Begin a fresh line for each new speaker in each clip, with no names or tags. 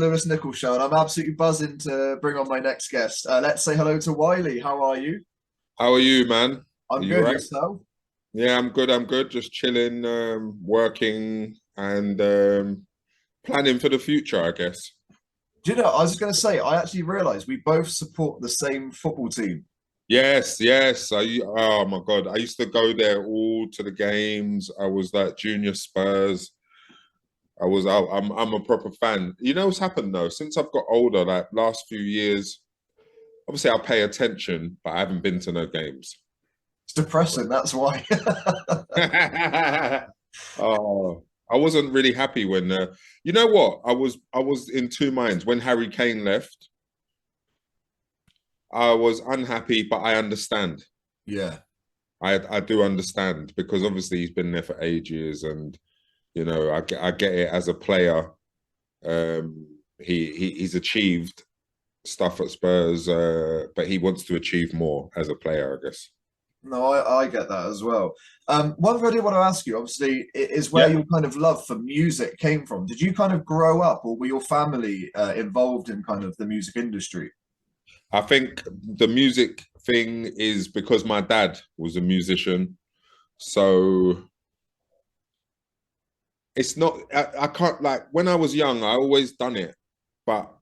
Lewis Nichols Show, and I'm absolutely buzzing to bring on my next guest. Let's say hello to Wiley. How are you?
How are you, man? Are
I'm
you
good.
right?
Yourself?
Yeah, I'm good. I'm good. Just chilling, working, and planning for the future, I guess.
Do you know, I was just going to say, I actually realised we both support the same football team.
Yes, yes. Oh my God, I used to go there all to the games. I was like junior Spurs. I'm a proper fan. You know what's happened though? Since I've got older, like last few years, obviously I pay attention, but I haven't been to no games.
It's depressing, that's why.
Oh, I wasn't really happy when you know what? I was in two minds when Harry Kane left. I was unhappy, but I understand.
Yeah.
I do understand because obviously he's been there for ages, and you know I get it as a player. He's achieved stuff at Spurs, but he wants to achieve more as a player, I guess.
No, I get that as well. One thing I do want to ask you, obviously, is where
Yeah.
your kind of love for music came from. Did you kind of grow up, or were your family involved in kind of the music industry?
I think the music thing is because my dad was a musician. So it's not, I can't, like, when I was young, I always done it. But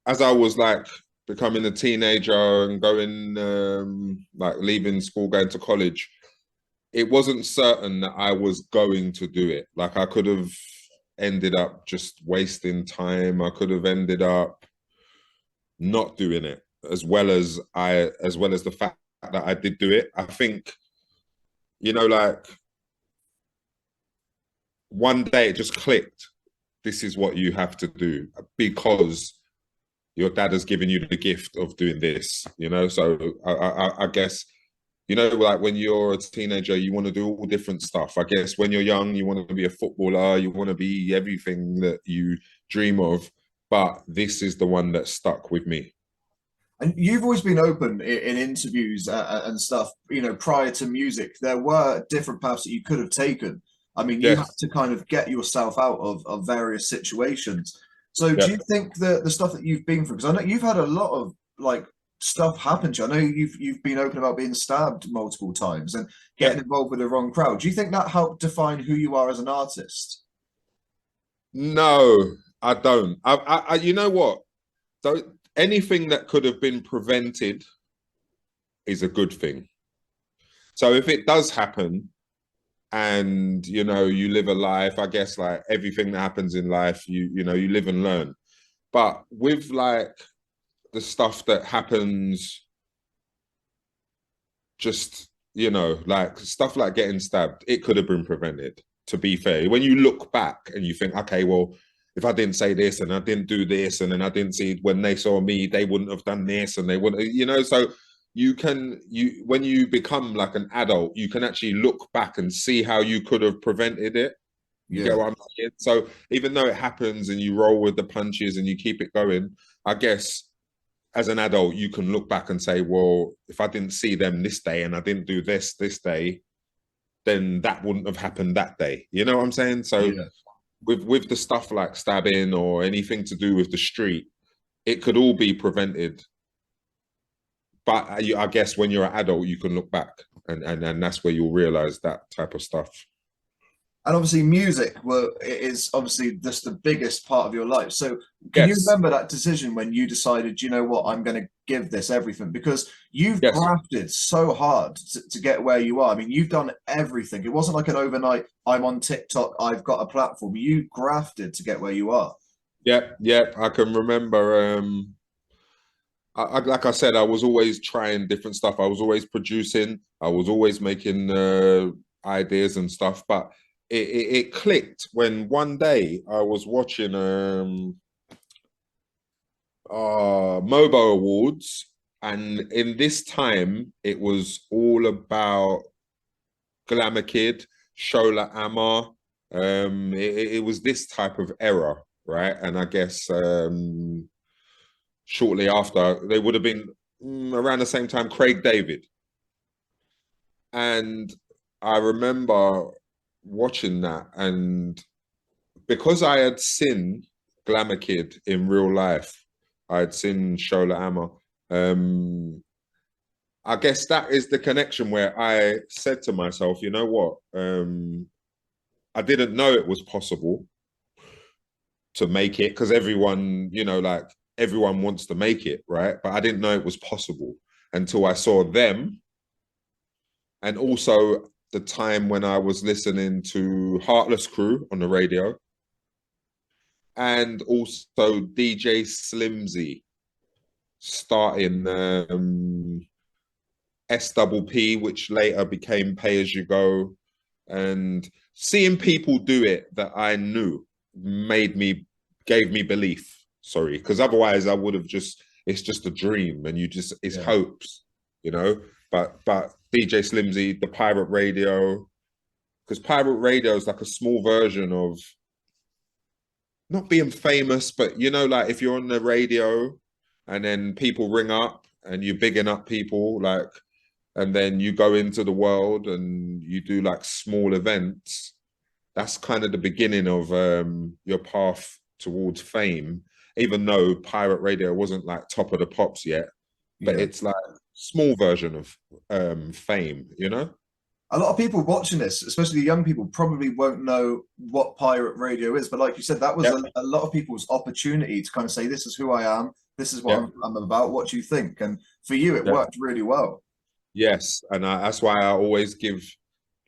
as I was like becoming a teenager and going, like, leaving school, going to college, it wasn't certain that I was going to do it. Like, I could have ended up just wasting time. I could have ended up not doing it as well as the fact that I did do it. I think, you know, like one day it just clicked. This is what you have to do because your dad has given you the gift of doing this, you know? So I guess, you know, like when you're a teenager, you want to do all different stuff. I guess when you're young, you want to be a footballer, you want to be everything that you dream of. But this is the one that stuck with me.
And you've always been open in interviews and stuff, prior to music. There were different paths that you could have taken. I mean, you had
Yes.
to kind of get yourself out of various situations. So do
Yeah.
you think that the stuff that you've been through, because I know you've had a lot of like stuff happen to you. I know you've been open about being stabbed multiple times and
Yeah.
getting involved with the wrong crowd. Do you think that helped define who you are as an artist?
No, I don't. You know what? So anything that could have been prevented is a good thing. So if it does happen and you know you live a life, I guess like everything that happens in life, you know, you live and learn. But with like the stuff that happens, just you know, like stuff like getting stabbed, it could have been prevented. To be fair, when you look back and you think, okay, well, if I didn't say this and I didn't do this and then I didn't see when they saw me, they wouldn't have done this and they wouldn't, you know. So you when you become like an adult, you can actually look back and see how you could have prevented it. You get
Yeah.
what I'm saying? So even though it happens and you roll with the punches and you keep it going, I guess as an adult, you can look back and say, well, if I didn't see them this day and I didn't do this day, then that wouldn't have happened that day. You know what I'm saying? So
Yeah.
with the stuff like stabbing or anything to do with the street, it could all be prevented. But I guess when you're an adult, you can look back and that's where you'll realize that type of stuff.
And obviously, music is obviously just the biggest part of your life. So, can you
Yes,
remember that decision when you decided, you know what, I'm going to give this everything? Because you've
yes.
grafted so hard to get where you are. I mean, you've done everything. It wasn't like an overnight, I'm on TikTok, I've got a platform. You grafted to get where you are.
Yep, yep. I can remember. Like I said, I was always trying different stuff. I was always producing. I was always making ideas and stuff. But it clicked when one day I was watching MOBO Awards, and in this time it was all about Glamour Kid, Shola Amma. It was this type of era, right? And I guess shortly after they would have been around the same time Craig David. And I remember watching that, and because I had seen glamour kid in real life. I'd seen Shola Amma. I guess that is the connection where I said to myself, you know what? I didn't know it was possible to make it because everyone, you know, like everyone wants to make it, right? But I didn't know it was possible until I saw them. And also the time when I was listening to Heartless Crew on the radio and also DJ Slimzy starting SPP, which later became Pay As You Go, and seeing people do it that I knew gave me belief. Sorry, because otherwise I would have it's just a dream, and it's hopes, you know. But DJ Slimzy, the pirate radio, because pirate radio is like a small version of not being famous, but you know, like if you're on the radio and then people ring up and you're bigging up people, like, and then you go into the world and you do like small events. That's kind of the beginning of your path towards fame, even though pirate radio wasn't like top of the pops yet, but it's like small version of fame, you know?
A lot of people watching this, especially the young people, probably won't know what pirate radio is. But like you said, that was a lot of people's opportunity to kind of say, this is who I am. This is what I'm about. What do you think? And for you, it worked really well.
Yes. And that's why I always give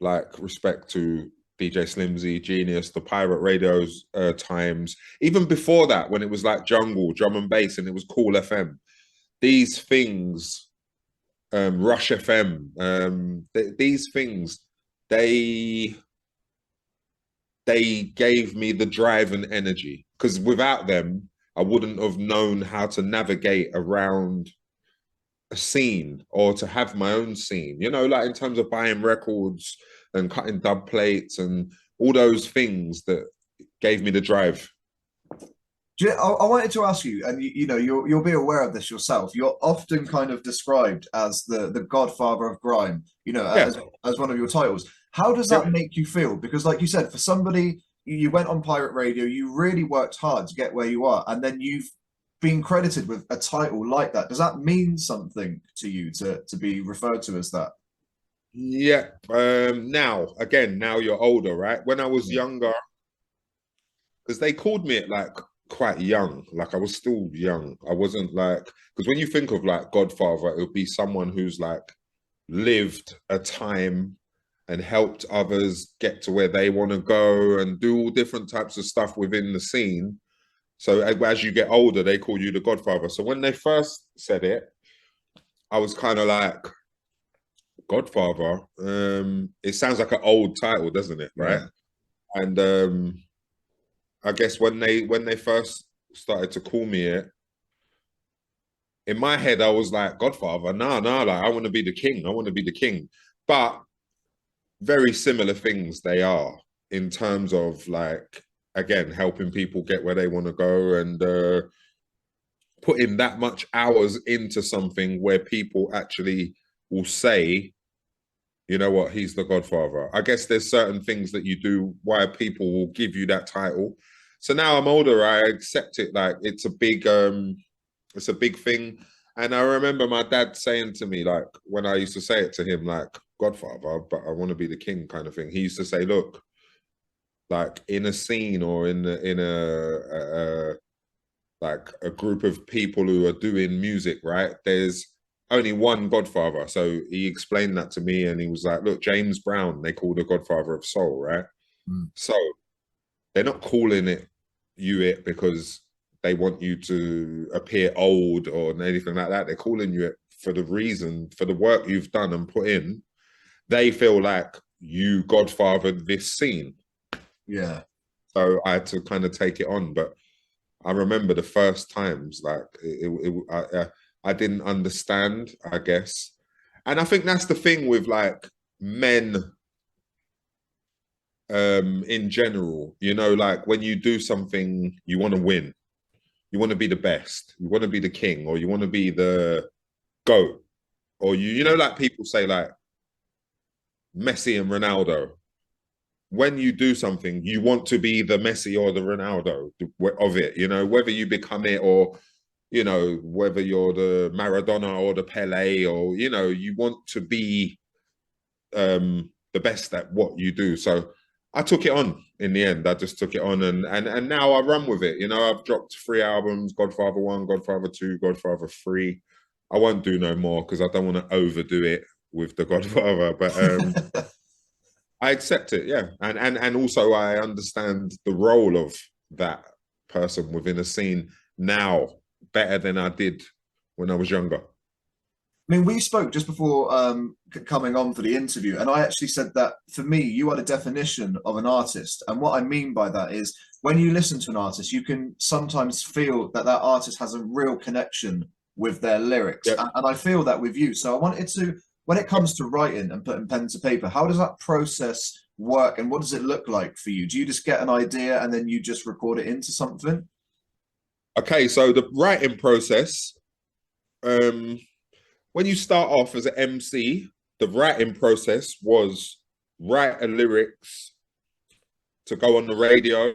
like respect to DJ Slimzy, Genius, the pirate radios times. Even before that, when it was like jungle, drum and bass, and it was Cool FM. These things, Rush FM, these things, they gave me the drive and energy, because without them, I wouldn't have known how to navigate around a scene or to have my own scene, you know, like in terms of buying records and cutting dub plates and all those things that gave me the drive.
I wanted to ask you, and you know, you'll be aware of this yourself. You're often kind of described as the Godfather of grime, you know, as one of your titles. How does that make you feel? Because, like you said, for somebody, you went on pirate radio, you really worked hard to get where you are, and then you've been credited with a title like that. Does that mean something to you to be referred to as that?
Yeah. Now you're older, right? When I was younger, because they called me it like quite young, like I was still young. I wasn't like, because when you think of like Godfather, it would be someone who's like lived a time and helped others get to where they want to go and do all different types of stuff within the scene. So as you get older, they call you the Godfather. So when they first said it, I was kind of like, Godfather. It sounds like an old title, doesn't it? Right. And I guess when they first started to call me it, in my head I was like, Godfather, no, like I want to be the king. I want to be the king. But very similar things they are in terms of like, again, helping people get where they want to go and putting that much hours into something where people actually will say, you know what, he's the Godfather. I guess there's certain things that you do why people will give you that title. So now I'm older, I accept it like it's a big thing. And I remember my dad saying to me, like when I used to say it to him, like Godfather, but I want to be the king kind of thing. He used to say, look, like in a scene or in a like a group of people who are doing music, right? There's only one Godfather. So he explained that to me and he was like, look, James Brown, they call the Godfather of Soul, right? So they're not calling you it because they want you to appear old or anything like that. They're calling you it for the reason, for the work you've done and put in. They feel like you godfathered this scene.
Yeah.
So I had to kind of take it on. But I remember the first times, like I didn't understand, I guess. And I think that's the thing with like men in general, you know, like when you do something, you want to win. You want to be the best. You want to be the king, or you want to be the GOAT. Or you know, like people say like Messi and Ronaldo. when you do something, you want to be the Messi or the Ronaldo of it, you know, whether you become it or, you know, whether you're the Maradona or the Pele, or, you know, you want to be the best at what you do. So I took it on in the end. I just took it on, and now I run with it. You know, I've dropped 3 albums: Godfather 1, Godfather 2, Godfather 3. I won't do no more because I don't want to overdo it with the Godfather, but I accept it, yeah. And also I understand the role of that person within a scene now better than I did when I was younger.
I mean, we spoke just before coming on for the interview, and I actually said that for me, you are the definition of an artist. And what I mean by that is when you listen to an artist, you can sometimes feel that that artist has a real connection with their lyrics.
Yep.
And I feel that with you. So I wanted to, when it comes to writing and putting pen to paper, how does that process work and what does it look like for you? Do you just get an idea and then you just record it into something?
Okay, so the writing process, when you start off as an MC, the writing process was write a lyrics to go on the radio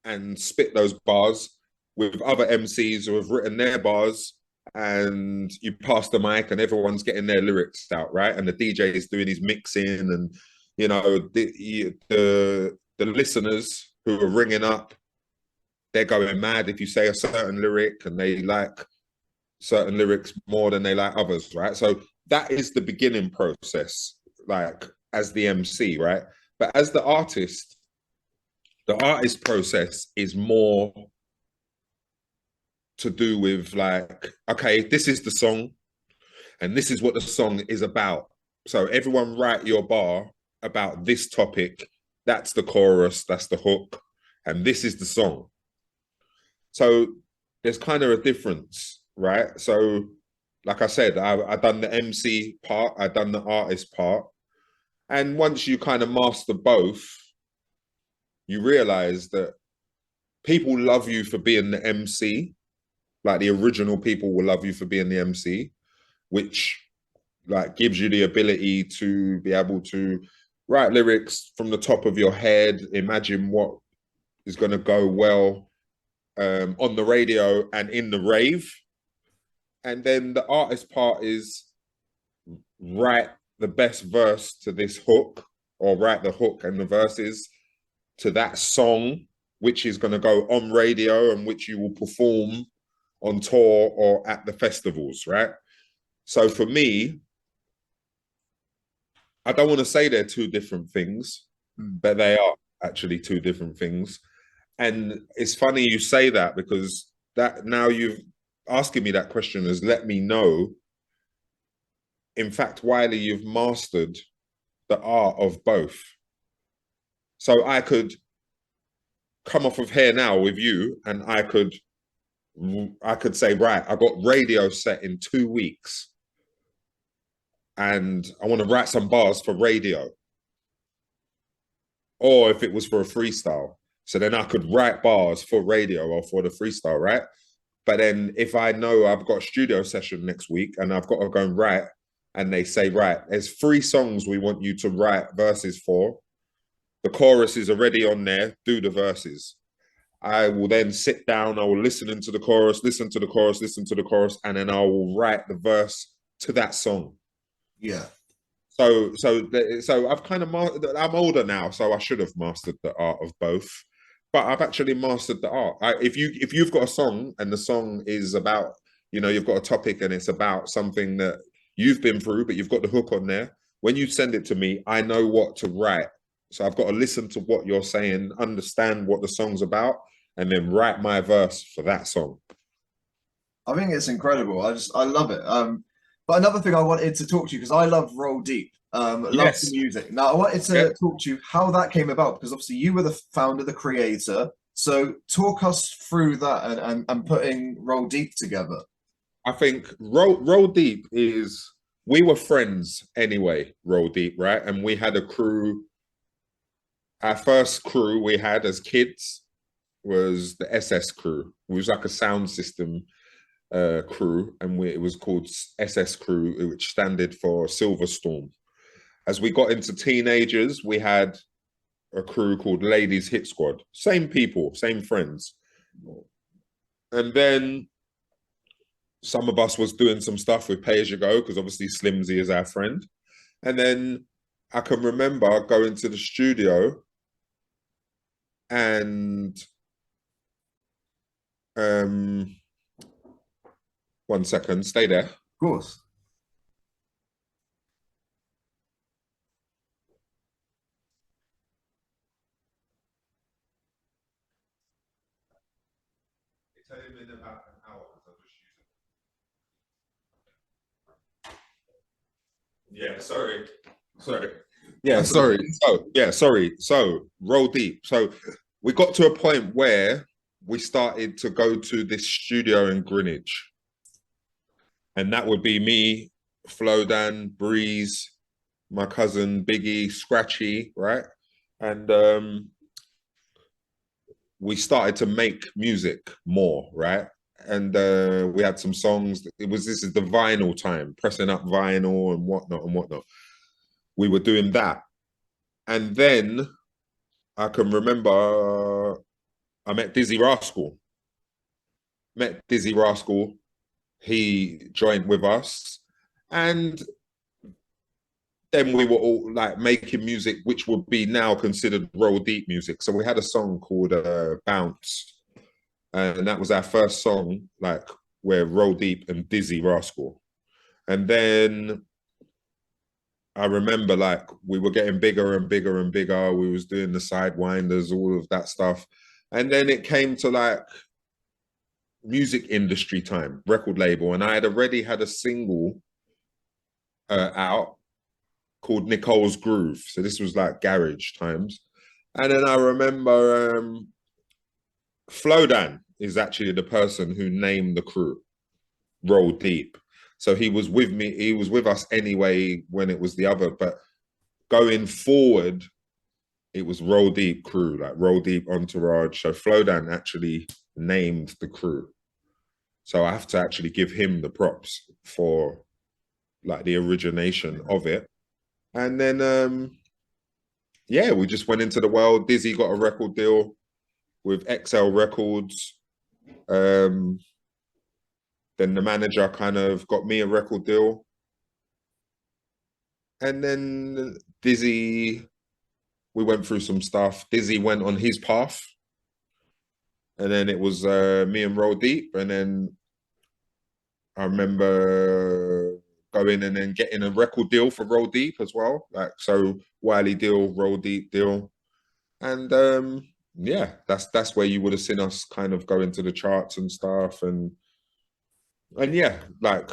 and spit those bars with other MCs who have written their bars, and you pass the mic and everyone's getting their lyrics out, right? And the DJ is doing his mixing, and you know the listeners who are ringing up, they're going mad if you say a certain lyric, and they like certain lyrics more than they like others, right? So that is the beginning process, like as the MC, right? But as the artist process is more to do with like, okay, this is the song and this is what the song is about. So everyone write your bar about this topic. That's the chorus, that's the hook, and this is the song. So there's kind of a difference, right? So like I said, I done the MC part, I done the artist part. And once you kind of master both, you realize that people love you for being the MC. Like the original people will love you for being the MC, which like gives you the ability to be able to write lyrics from the top of your head, imagine what is going to go well on the radio and in the rave. And then the artist part is write the best verse to this hook, or write the hook and the verses to that song, which is going to go on radio and which you will perform on tour or at the festivals, right? So for me, I don't want to say they're two different things, but they are actually two different things. And it's funny you say that, because that now you've asking me that question has let me know, in fact, Wiley, you've mastered the art of both. So I could come off of here now with you and I could say, right, I got radio set in 2 weeks and I want to write some bars for radio. Or if it was for a freestyle, so then I could write bars for radio or for the freestyle, right? But then if I know I've got a studio session next week and I've got to go and write, and they say, right, there's 3 songs we want you to write verses for. The chorus is already on there, do the verses. I will then sit down, I will listen into the chorus, listen to the chorus, listen to the chorus, and then I will write the verse to that song.
Yeah.
So I've kind of, I'm older now, so I should have mastered the art of both. But I've actually mastered the art. If you've got a song and the song is about, you know, you've got a topic and it's about something that you've been through, but you've got the hook on there. When you send it to me, I know what to write. So I've got to listen to what you're saying, understand what the song's about, and then write my verse for that song.
I think it's incredible. I love it. But another thing I wanted to talk to you, because I love Roll Deep, love the music. Now I wanted to talk to you how that came about, because obviously you were the founder, the creator. So talk us through that and putting Roll Deep together.
I think Roll Deep is, we were friends anyway, Roll Deep, right? And we had a crew. Our first crew we had as kids was the SS crew. It was like a sound system crew, and it was called SS crew, which standed for Silver Storm. As we got into teenagers, we had a crew called Ladies Hit Squad. Same people, same friends. And then some of us was doing some stuff with Pay As You Go, because obviously Slimzy is our friend. And then I can remember going to the studio and one second, stay there.
Of course.
Tell him in about an hour because I'll just use it. Yeah, sorry. Yeah, sorry. So roll deep. So we got to a point where we started to go to this studio in Greenwich. And that would be me, Flodan, Breeze, my cousin Biggie, Scratchy, right? And we started to make music more, right? And we had some songs. This is the vinyl time, pressing up vinyl and whatnot. We were doing that. And then I can remember I met Dizzy Rascal. He joined with us. And then we were all like making music, which would be now considered roll deep music. So we had a song called Bounce. And that was our first song, like where Roll Deep and Dizzy Rascal. And then I remember like we were getting bigger and bigger and bigger. We was doing the Sidewinders, all of that stuff. And then it came to like music industry time, record label. And I had already had a single out called Nicole's Groove. So this was like garage times. And then I remember Flodan is actually the person who named the crew Roll Deep. So he was with me, he was with us anyway when it was the other, but going forward, it was Roll Deep crew, like Roll Deep Entourage. So Flodan actually named the crew. So I have to actually give him the props for like the origination of it. And then, yeah, we just went into the world. Dizzy got a record deal with XL Records. Then the manager kind of got me a record deal. And then Dizzy, we went through some stuff. Dizzy went on his path. And then it was me and Roll Deep. And then I remember going and then getting a record deal for Roll Deep as well. Like, so Wiley deal, Roll Deep deal. And yeah, that's where you would have seen us kind of go into the charts and stuff. And yeah, like,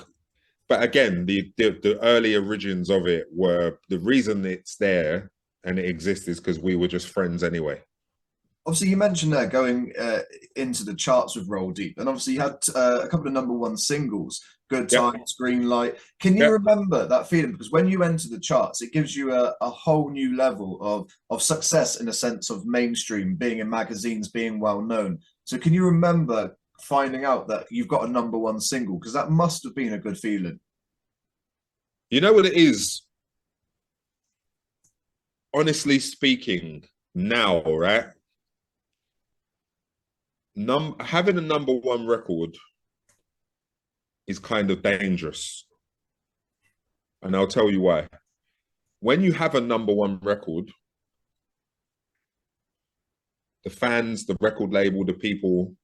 but again, the early origins of it were, the reason it's there and it exists is because we were just friends anyway.
Obviously, you mentioned there going into the charts with Roll Deep, and obviously you had a couple of #1 singles, Good Times, Green Light. Can you remember that feeling? Because when you enter the charts, it gives you a whole new level of success in a sense of mainstream, being in magazines, being well known. So can you remember finding out that you've got a #1 single? Because that must have been a good feeling.
You know what it is? Honestly speaking, now, right? Having a #1 record is kind of dangerous. And I'll tell you why. When you have a #1 record, the fans, the record label, the people,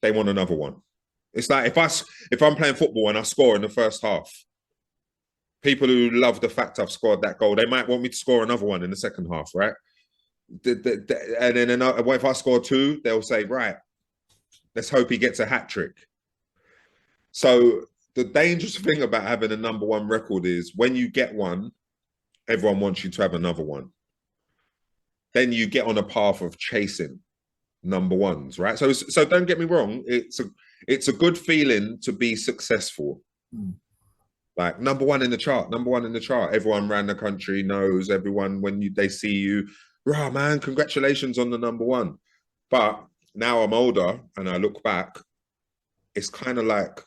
they want another one. It's like if I'm playing football and I score in the first half, people who love the fact I've scored that goal, they might want me to score another one in the second half, right? And then if I score 2, they'll say, right, let's hope he gets a hat trick. So the dangerous thing about having a #1 record is when you get one, everyone wants you to have another one. Then you get on a path of chasing #1s, right? So don't get me wrong, it's a good feeling to be successful. Like #1 in the chart, #1 in the chart. Everyone around the country knows, everyone, when they see you, rah, man, congratulations on the #1. But now I'm older and I look back, it's kind of like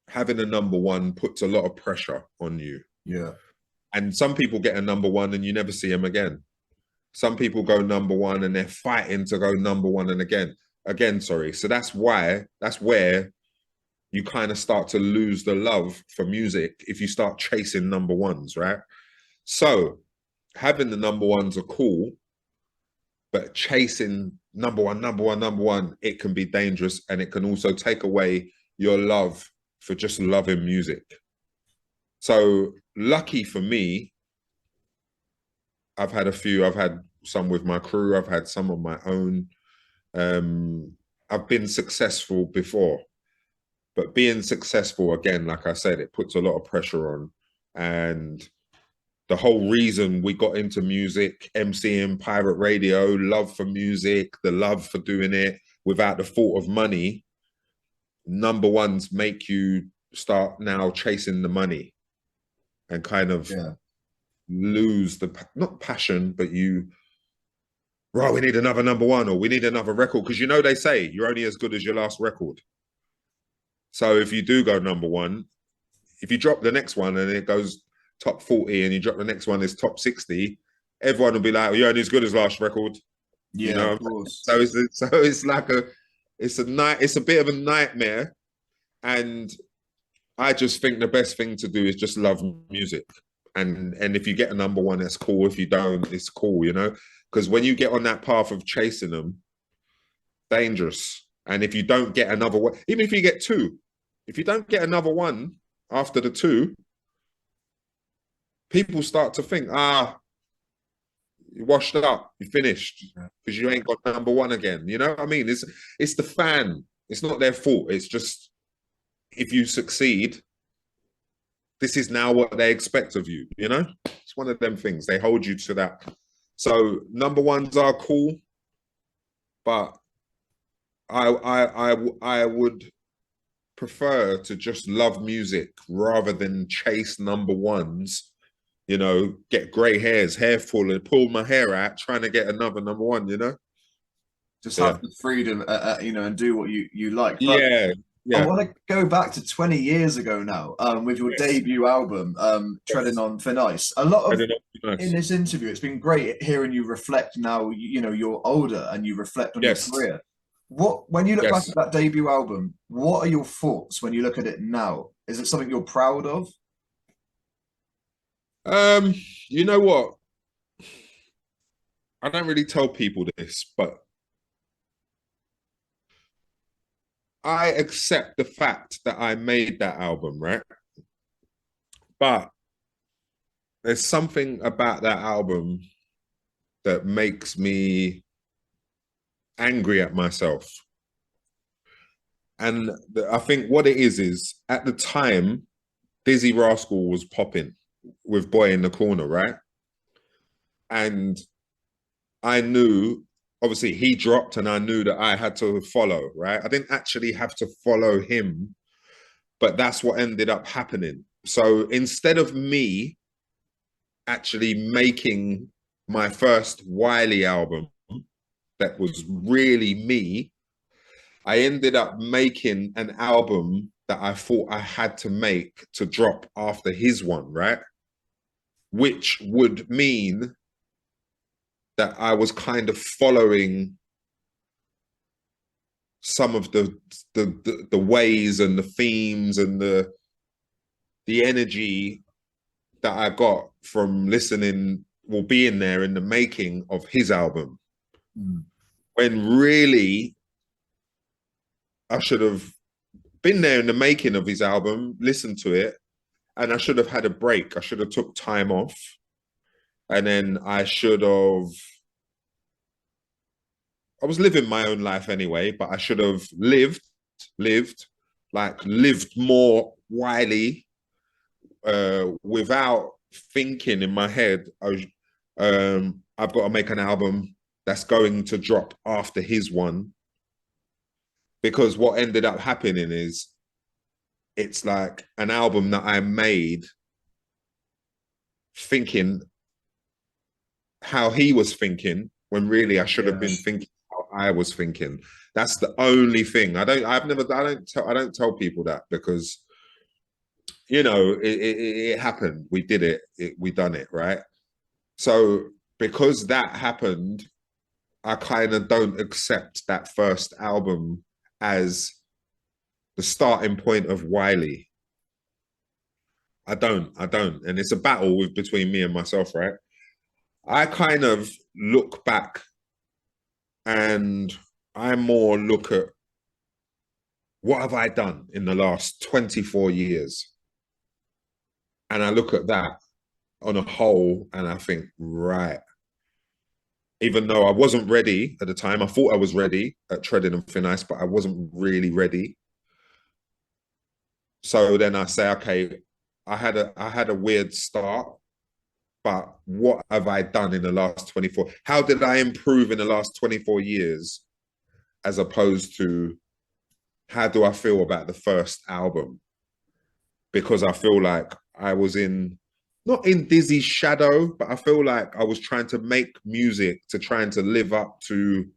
having a #1 puts a lot of pressure on you.
Yeah.
And some people get a number one and you never see them again. Some people go number one and they're fighting to go number one and again, sorry. So that's where you kind of start to lose the love for music if you start chasing number ones, right? So having the number ones are cool, but chasing number one, it can be dangerous, and it can also take away your love for just loving music. So lucky for me, I've had a few. I've had some with my crew. I've had some on my own. I've been successful before, but being successful, again, like I said, it puts a lot of pressure on. And the whole reason we got into music, MCing, pirate radio, love for music, the love for doing it without the thought of money, number ones make you start now chasing the money and kind of lose the, not passion, but right, we need another number one, or we need another record, because you know they say you're only as good as your last record. So if you do go number one, if you drop the next one and it goes top 40 and you drop the next one is top 60, everyone will be like, you're only as good as last record.
Yeah,
you know?
Of course.
So it's like it's a bit of a nightmare. And I just think the best thing to do is just love music. And if you get a number one, that's cool. If you don't, it's cool, you know? Because when you get on that path of chasing them, dangerous. And if you don't get another one, even if you get two, if you don't get another one after the two, people start to think, you washed up, you finished, because you ain't got number one again. You know what I mean? It's the fan. It's not their fault. It's just, if you succeed, this is now what they expect of you, you know? It's one of them things. They hold you to that. So number ones are cool, but I would prefer to just love music rather than chase number ones, you know, get grey hairs, hair full, and pull my hair out trying to get another number one, you know?
Just have the freedom, you know, and do what you like. But
yeah.
I want to go back to 20 years ago now, with your debut album, Treading on Thin Ice. A lot of in this interview, it's been great hearing you reflect now. You know, you're older and you reflect on your career. When you look back at that debut album, what are your thoughts when you look at it now? Is it something you're proud of?
You know what? I don't really tell people this, but I accept the fact that I made that album, right? But there's something about that album that makes me angry at myself. And I think what it is at the time, Dizzy Rascal was popping with Boy in the Corner, right? And I knew, obviously he dropped and I knew that I had to follow, right? I didn't actually have to follow him, but that's what ended up happening. So instead of me actually making my first Wiley album that was really me, I ended up making an album that I thought I had to make to drop after his one, right? Which would mean that I was kind of following some of the ways and the themes and the energy that I got from listening, well, being there in the making of his album. When really I should have been there in the making of his album, listened to it, and I should have had a break. I should have took time off. And then I was living my own life anyway, but I should have lived more Wiley, without thinking in my head, I've got to make an album that's going to drop after his one. Because what ended up happening is, it's like an album that I made thinking how he was thinking, when really I should have been thinking how I was thinking. That's the only thing. I don't tell people that, because, you know, it happened. We did it. We done it, right? So because that happened, I kind of don't accept that first album as the starting point of Wiley. I don't. And it's a battle between me and myself, right? I kind of look back and I more look at what have I done in the last 24 years? And I look at that on a whole and I think, right, even though I wasn't ready at the time, I thought I was ready at Treading on Thin Ice, but I wasn't really ready. So then I say, okay, I had a weird start, but what have I done in the last 24? How did I improve in the last 24 years as opposed to how do I feel about the first album? Because I feel like I was not in Dizzy's shadow, but I feel like I was trying to make music to trying to live up to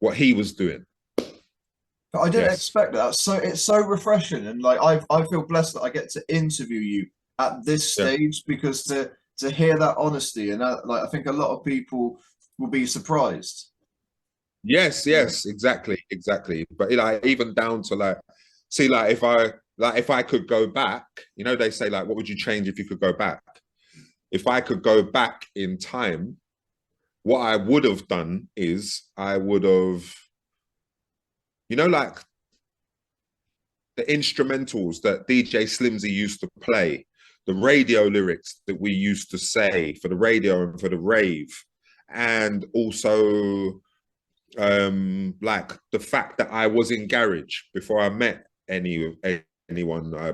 what he was doing.
But I didn't expect that. So it's so refreshing, and like I feel blessed that I get to interview you at this stage because to hear that honesty and that, like I think a lot of people will be surprised.
Yes, exactly. But like even down to like, see, like if I could go back, you know, they say like, what would you change if you could go back? If I could go back in time, what I would have done is I would have, you know, like the instrumentals that DJ Slimzy used to play, the radio lyrics that we used to say for the radio and for the rave, and also like the fact that I was in garage before I met anyone,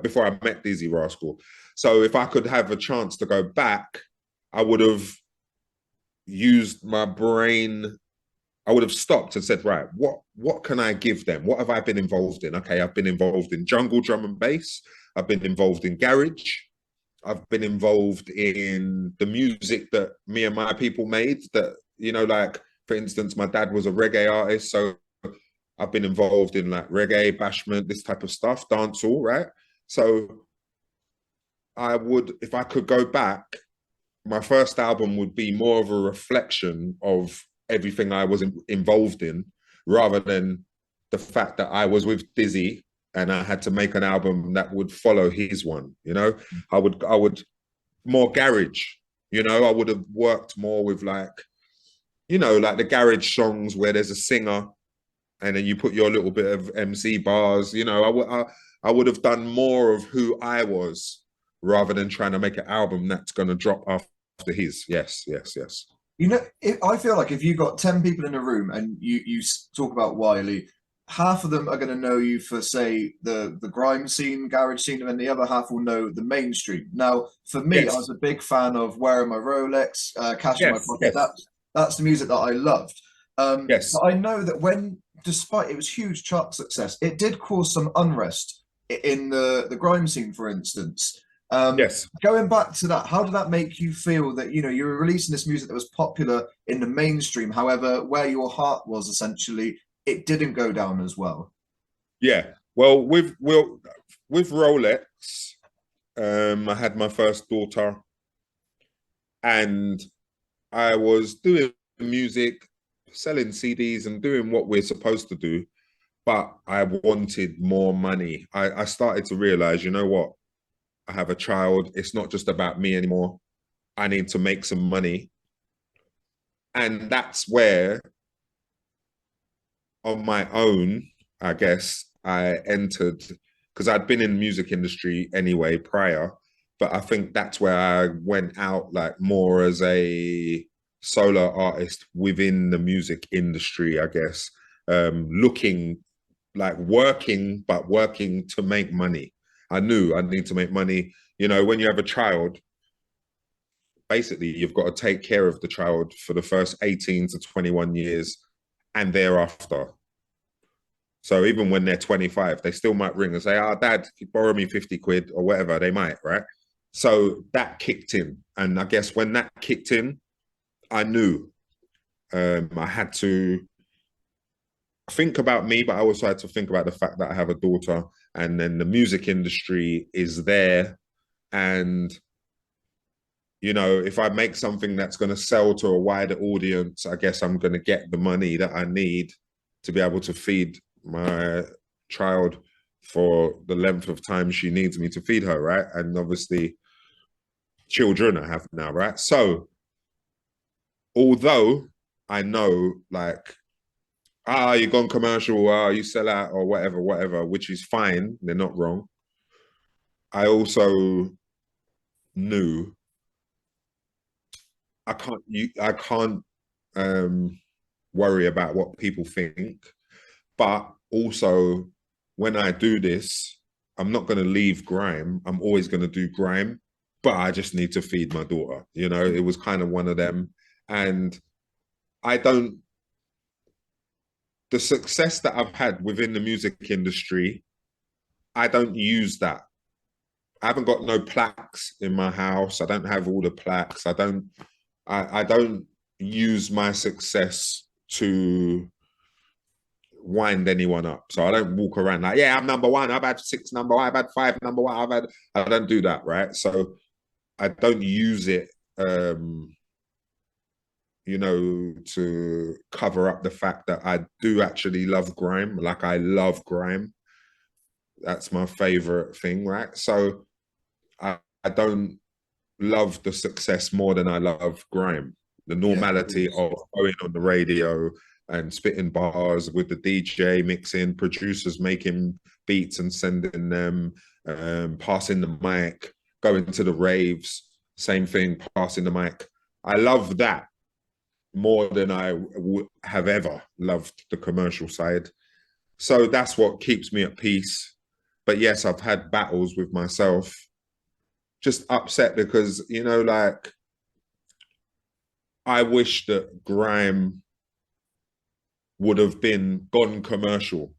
before I met Dizzy Rascal. So if I could have a chance to go back, I would have used my brain. I would have stopped and said, right, what can I give them? What have I been involved in? Okay, I've been involved in jungle drum and bass. I've been involved in garage. I've been involved in the music that me and my people made that, you know, like, for instance, my dad was a reggae artist. So I've been involved in like reggae, bashment, this type of stuff, dancehall, right? So I would, if I could go back, my first album would be more of a reflection of everything I was involved in, rather than the fact that I was with Dizzy and I had to make an album that would follow his one. You know, I would more garage. You know, I would have worked more with like, you know, like the garage songs where there's a singer and then you put your little bit of MC bars. You know, I would have done more of who I was rather than trying to make an album that's going to drop after his. Yes.
You know, I feel like if you got 10 people in a room and you talk about Wiley, half of them are going to know you for, say, the grime scene, garage scene, and then the other half will know the mainstream. Now, for me, I was a big fan of Wearing My Rolex, Cash in My Pocket. That's the music that I loved. But I know that despite it was huge chart success, it did cause some unrest in the grime scene, for instance. Going back to that, how did that make you feel that, you know, you were releasing this music that was popular in the mainstream, however, where your heart was essentially, it didn't go down as well?
Yeah. Well, with Rolex, I had my first daughter and I was doing music, selling CDs and doing what we're supposed to do, but I wanted more money. I started to realize, you know what? I have a child. It's not just about me anymore. I need to make some money. And that's where, on my own, I guess, I entered, because I'd been in the music industry anyway prior, but I think that's where I went out like more as a solo artist within the music industry, I guess, looking like working, but working to make money. I knew I need to make money. You know, when you have a child, basically you've got to take care of the child for the first 18 to 21 years and thereafter. So even when they're 25, they still might ring and say, oh, dad, can you borrow me 50 quid or whatever, they might, right? So that kicked in. And I guess when that kicked in, I knew I had to think about me, but I also had to think about the fact that I have a daughter, and then the music industry is there And, you know, if I make something that's going to sell to a wider audience, I guess I'm going to get the money that I need to be able to feed my child for the length of time she needs me to feed her, right? And obviously, children I have now, right? So, although I know, like, you gone commercial, you sell out or whatever, which is fine. They're not wrong. I also knew I can't worry about what people think. But also, when I do this, I'm not going to leave grime. I'm always going to do grime, but I just need to feed my daughter. You know, it was kind of one of them. And I don't, the success that I've had within the music industry, I don't use that. I haven't got no plaques in my house. I don't have all the plaques. I don't use my success to wind anyone up. So I don't walk around like, yeah, I'm number one. I've had 6 number one. I've had 5 number one. I don't do that, right? So I don't use it, you know, to cover up the fact that I do actually love grime. Like, I love grime. That's my favorite thing, right? So I don't love the success more than I love grime. The normality of going on the radio and spitting bars with the DJ, mixing, producers making beats and sending them, passing the mic, going to the raves, same thing, passing the mic. I love that more than I have ever loved the commercial side. So that's what keeps me at peace. But yes, I've had battles with myself, just upset because, you know, like, I wish that grime would have been gone commercial,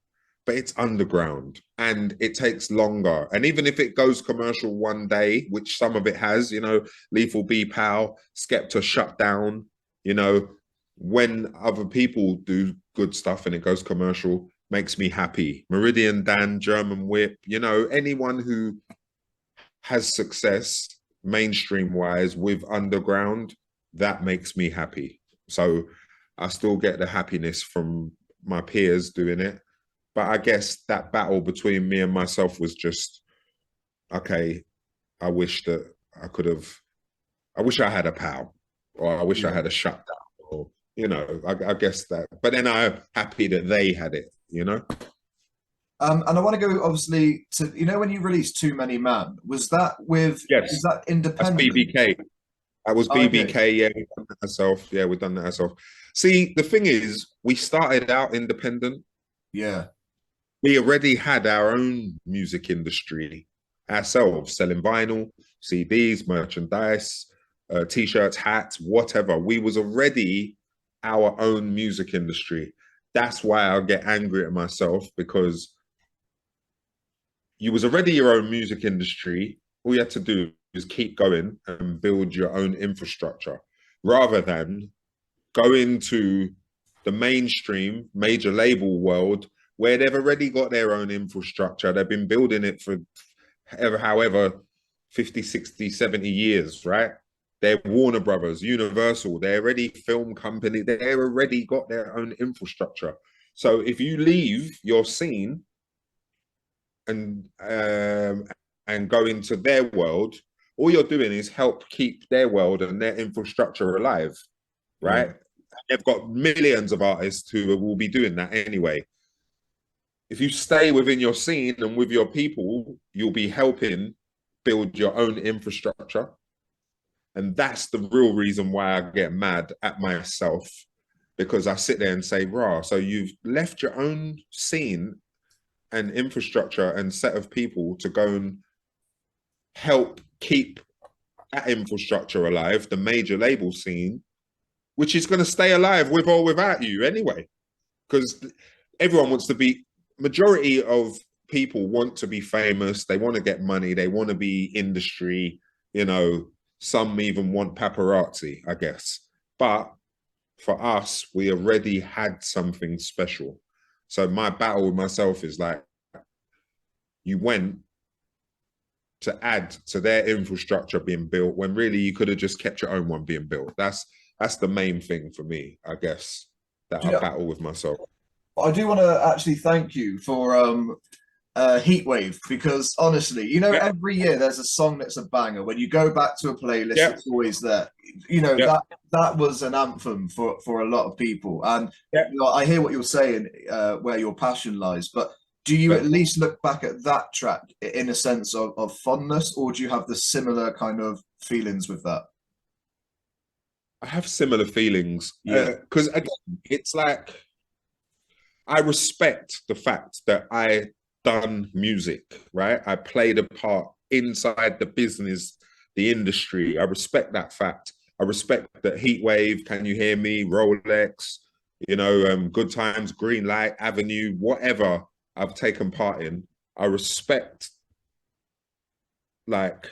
but it's underground and it takes longer. And even if it goes commercial one day, which some of it has, you know, Lethal B, Pow, Skepta shut down, you know, when other people do good stuff and it goes commercial, makes me happy. Meridian Dan, German Whip, you know, anyone who has success mainstream wise with underground, that makes me happy. So I still get the happiness from my peers doing it. But I guess that battle between me and myself was just, okay, I wish that I wish I had a pal, or I wish I had a shutdown, or, you know, I guess that. But then I'm happy that they had it, you know?
And I want to go obviously to, you know, when you released Too Many Man, was that with,
Yes,
is that independent?
that's BBK. That was BBK. Okay. Yeah, we've done that ourselves. Yeah, we've done that ourselves. See, the thing is, we started out independent.
Yeah.
We already had our own music industry ourselves, selling vinyl, CDs, merchandise, t-shirts, hats, whatever. We was already our own music industry. That's why I get angry at myself, because you was already your own music industry. All you had to do is keep going and build your own infrastructure, rather than go into the mainstream major label world where they've already got their own infrastructure. They've been building it for however 50, 60, 70 years, right? They're Warner Brothers, Universal, they're already film company, they've already got their own infrastructure. So if you leave your scene and go into their world, all you're doing is help keep their world and their infrastructure alive, right? Yeah. They've got millions of artists who will be doing that anyway. If you stay within your scene and with your people, you'll be helping build your own infrastructure. And that's the real reason why I get mad at myself, because I sit there and say, rah, so you've left your own scene and infrastructure and set of people to go and help keep that infrastructure alive, the major label scene, which is going to stay alive with or without you anyway, because everyone wants to be, majority of people want to be famous, they want to get money, they want to be industry, you know, some even want paparazzi, I guess. But for us, we already had something special. So my battle with myself is like, you went to add to their infrastructure being built when really you could have just kept your own one being built. That's the main thing for me, I guess, that I battle with myself.
I do want to actually thank you for Heatwave, because honestly, you know, every year there's a song that's a banger. When you go back to a playlist, it's always there. You know, that was an anthem for a lot of people. And you know, I hear what you're saying, where your passion lies, but do you at least look back at that track in a sense of fondness, or do you have the similar kind of feelings with that?
I have similar feelings. Because again, it's like, I respect the fact that I done music, right? I played a part inside the business, the industry. I respect that fact. I respect that Heatwave, Can You Hear Me, Rolex, you know, Good Times, Green Light, Avenue, whatever I've taken part in. I respect, like,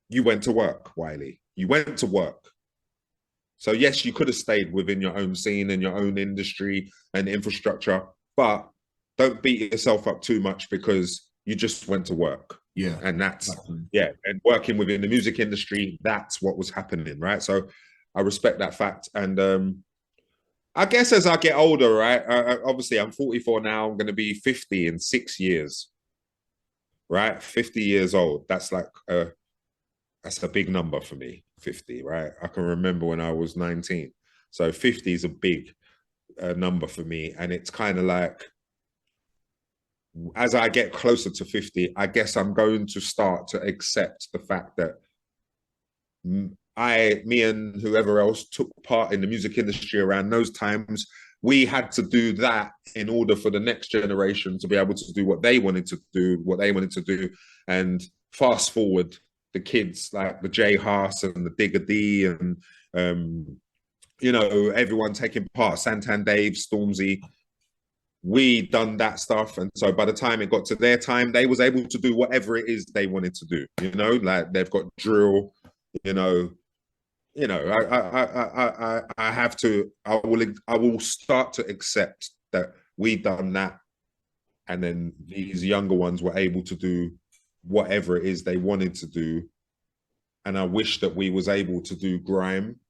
you went to work, Wiley. You went to work. So yes, you could have stayed within your own scene and your own industry and infrastructure, but don't beat yourself up too much because you just went to work.
Yeah.
And that's, and working within the music industry, that's what was happening, right? So I respect that fact. And I guess as I get older, right, obviously I'm 44 now, I'm going to be 50 in 6 years, right? 50 years old. That's like, that's a big number for me, 50, right? I can remember when I was 19. So 50 is a big number for me. And it's kind of like, as I get closer to 50, I guess I'm going to start to accept the fact that me and whoever else took part in the music industry around those times, we had to do that in order for the next generation to be able to do what they wanted to do, And fast forward, the kids like the J Haas and the Digger D and, you know, everyone taking part, Santan Dave, Stormzy, we done that stuff. And so by the time it got to their time, they was able to do whatever it is they wanted to do, you know, like they've got drill, I will start to accept that we done that. And then these younger ones were able to do whatever it is they wanted to do. And I wish that we was able to do grime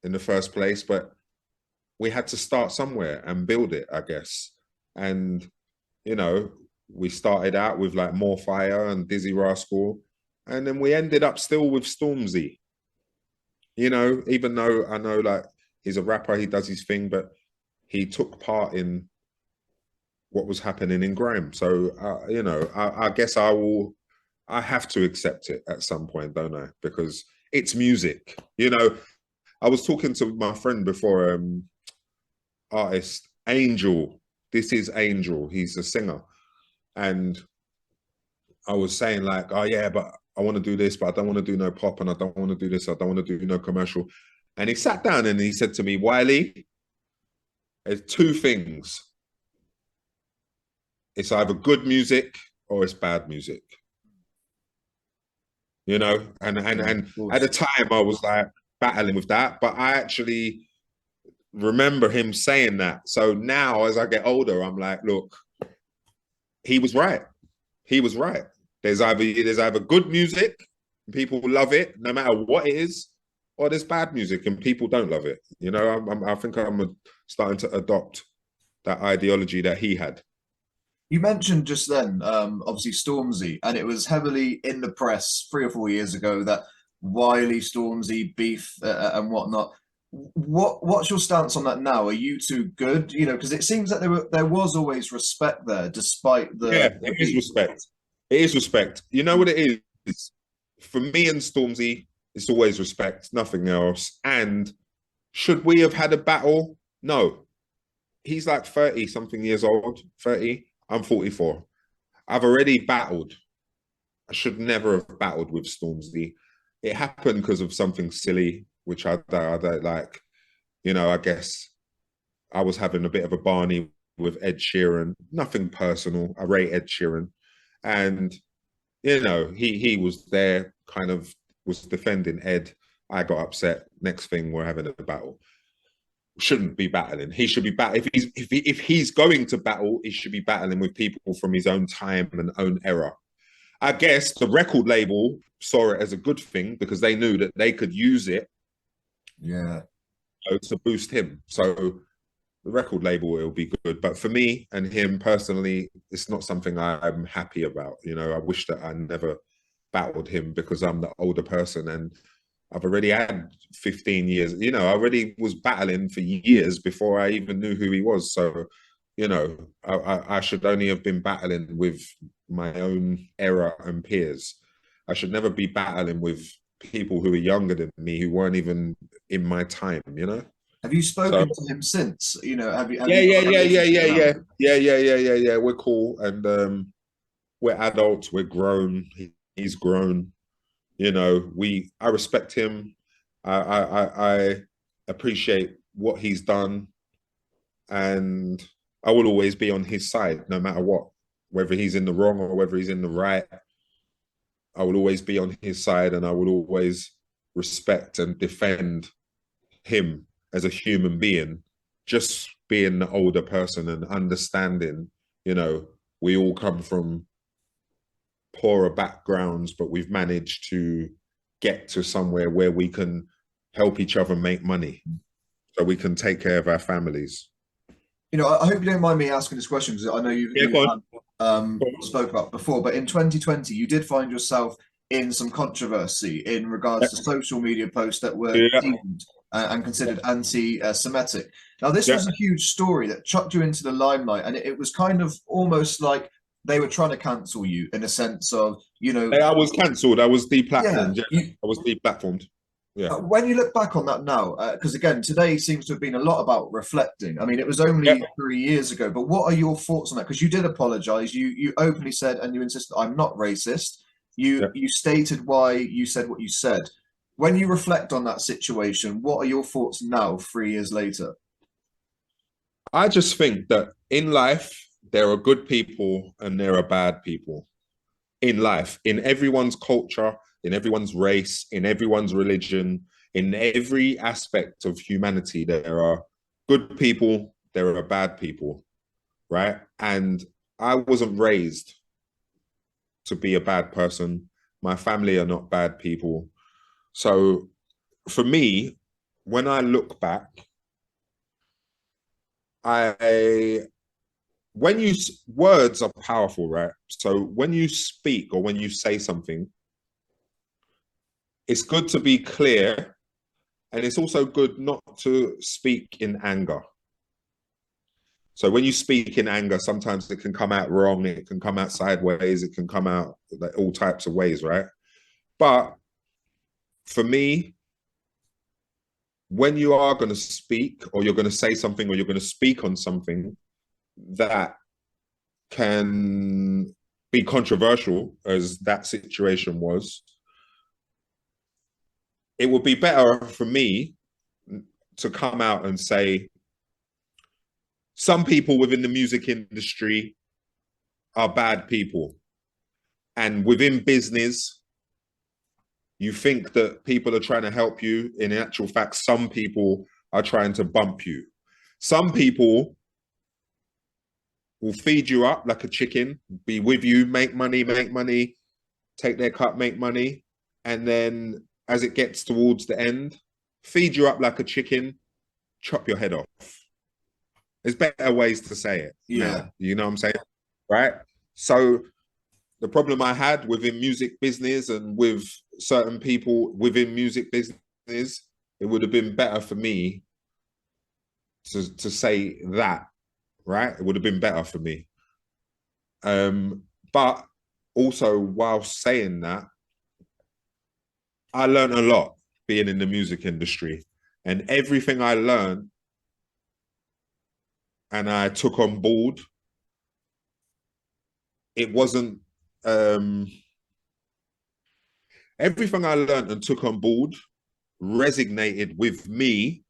in the first place, but we had to start somewhere and build it, I guess. And, you know, we started out with like More Fire and Dizzy Rascal, and then we ended up still with Stormzy. You know, even though I know like he's a rapper, he does his thing, but he took part in what was happening in grime. So, you know, I guess I have to accept it at some point, don't I? Because it's music. You know, I was talking to my friend before, artist Angel. This is Angel. He's a singer, and I was saying like, oh yeah, but I want to do this, but I don't want to do no pop, and I don't want to do this. I don't want to do no commercial. And he sat down and he said to me, Wiley, there's two things. It's either good music or it's bad music. You know, and at the time I was like battling with that, but I actually remember him saying that. So now as I get older, I'm like, look, he was right. He was right. There's either good music, and people love it, no matter what it is, or there's bad music and people don't love it. You know, I think I'm starting to adopt that ideology that he had.
You mentioned just then, obviously Stormzy, and it was heavily in the press 3 or 4 years ago that Wiley, Stormzy, beef and whatnot. What's your stance on that now? Are you two good? You know, because it seems that there was always respect there, despite the
it is respect. It is respect. You know what it is? For me and Stormzy, it's always respect, nothing else. And should we have had a battle? No. He's like 30 something years old, 30. I'm 44. I've already battled. I should never have battled with Stormzy. It happened because of something silly, which I don't like. You know, I guess I was having a bit of a Barney with Ed Sheeran. Nothing personal. I rate Ed Sheeran. And, you know, he was there, kind of was defending Ed. I got upset. Next thing, we're having a battle. Shouldn't be battling. He should be battling. If he's going to battle, he should be battling with people from his own time and own era. I guess the record label saw it as a good thing because they knew that they could use it,
Yeah.
to boost him. So the record label will be good, but for me and him personally, it's not something I'm happy about. You know, I wish that I never battled him because I'm the older person and I've already had 15 years. You know, I already was battling for years before I even knew who he was. So, you know, I should only have been battling with my own era and peers. I should never be battling with people who are younger than me who weren't even in my time, you know?
Have you
So
spoken to him since? You know, have
yeah,
you
yeah,
got a
yeah, yeah,
relationship
yeah,
now?
yeah. We're cool, and we're adults. We're grown. He's grown. You know, I respect him. I appreciate what he's done, and I will always be on his side, no matter what. Whether he's in the wrong or whether he's in the right, I will always be on his side, and I will always respect and defend him as a human being, just being the older person and understanding, you know, we all come from poorer backgrounds, but we've managed to get to somewhere where we can help each other make money so we can take care of our families.
You know, I hope you don't mind me asking this question because I know
Yeah,
you
go on.
have spoke about before, but in 2020 you did find yourself in some controversy in regards to social media posts that were
Yeah,
deemed and considered anti-Semitic. Now, this
yeah.
was a huge story that chucked you into the limelight, and it was kind of almost like they were trying to cancel you in a sense of, you know,
I was cancelled. I was
yeah,
deplatformed. Yeah, I was deplatformed. Yeah.
when you look back on that now, because again, today seems to have been a lot about reflecting. I mean, it was
Yeah.
only 3 years ago, but what are your thoughts on that? Because you did apologize. You openly said and you insisted, I'm not racist.
Yeah.
You stated why you said what you said. When you reflect on that situation, what are your thoughts now, 3 years later?
I just think that in life, there are good people and there are bad people. In life, in everyone's culture, in everyone's race, in everyone's religion, in every aspect of humanity, there are good people, there are bad people, right? And I wasn't raised to be a bad person. My family are not bad people. So for me, when I look back, I when you words are powerful, right? So when you speak or when you say something, it's good to be clear, and it's also good not to speak in anger. So when you speak in anger, sometimes it can come out wrong, it can come out sideways, it can come out like all types of ways, right? But for me, when you are going to speak or you're going to say something or you're going to speak on something that can be controversial, as that situation was, it would be better for me to come out and say, some people within the music industry are bad people. And within business, you think that people are trying to help you. In actual fact, some people are trying to bump you. Some people will feed you up like a chicken, be with you, make money, take their cut, make money. And then as it gets towards the end, feed you up like a chicken, chop your head off. There's better ways to say it
Yeah.
now. You know what I'm saying? Right? So the problem I had within music business and with certain people within music business, it would have been better for me to say that, right? It would have been better for me. But also, while saying that, I learned a lot being in the music industry, and everything I learned and I took on board, it wasn't everything I learned and took on board resonated with me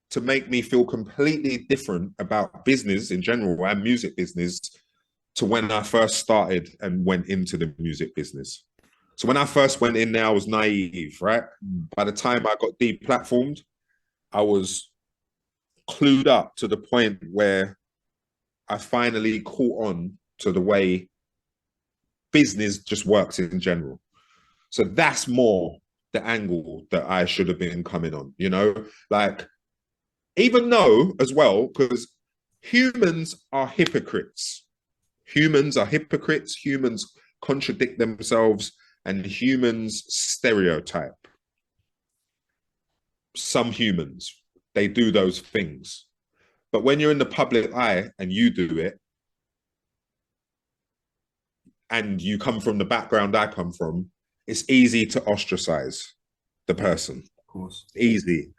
to make me feel completely different about business in general and music business to when I first started and went into the music business. So when I first went in there, I was naive, right? By the time I got deplatformed, I was clued up to the point where I finally caught on to the way business just works in general. So that's more the angle that I should have been coming on, you know? Like, even though as well, because humans are hypocrites. Humans are hypocrites, humans contradict themselves, and humans stereotype. Some humans, they do those things. But when you're in the public eye and you do it, and you come from the background I come from, it's easy to ostracize the person.
Of course.
Easy.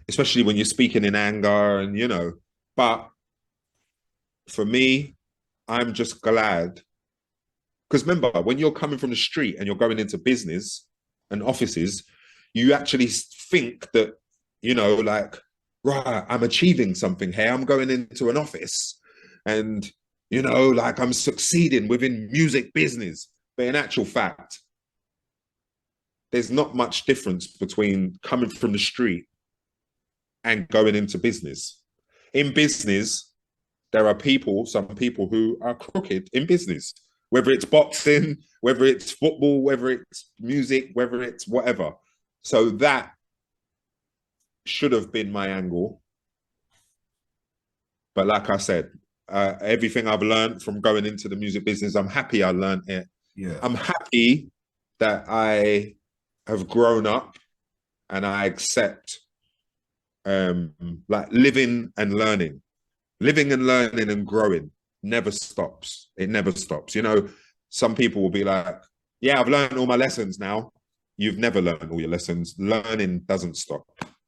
Especially when you're speaking in anger and, you know, but for me, I'm just glad. Because remember, when you're coming from the street and you're going into business and offices, you actually think that, you know, like, right, I'm achieving something here. I'm going into an office and, you know, like I'm succeeding within music business. But in actual fact, there's not much difference between coming from the street and going into business. In business, there are people, some people who are crooked in business, whether it's boxing, whether it's football, whether it's music, whether it's whatever. So that should have been my angle. But like I said, everything I've learned from going into the music business, I'm happy I learned it.
Yeah.
I'm happy that I have grown up and I accept like living and learning and growing never stops. It never stops. You know, some people will be like, yeah, I've learned all my lessons now. You've never learned all your lessons. Learning doesn't stop.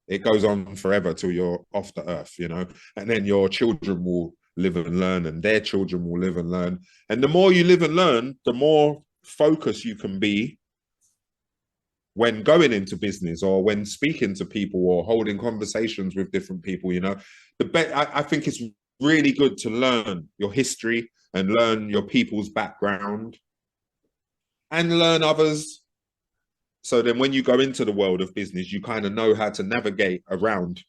It goes on forever till you're off the earth, you know, and then your children will live and learn and their children will live and learn. And the more you live and learn, the more focused you can be when going into business or when speaking to people or holding conversations with different people. You know, I think it's really good to learn your history and learn your people's background and learn others. So then when you go into the world of business, you kind of know how to navigate around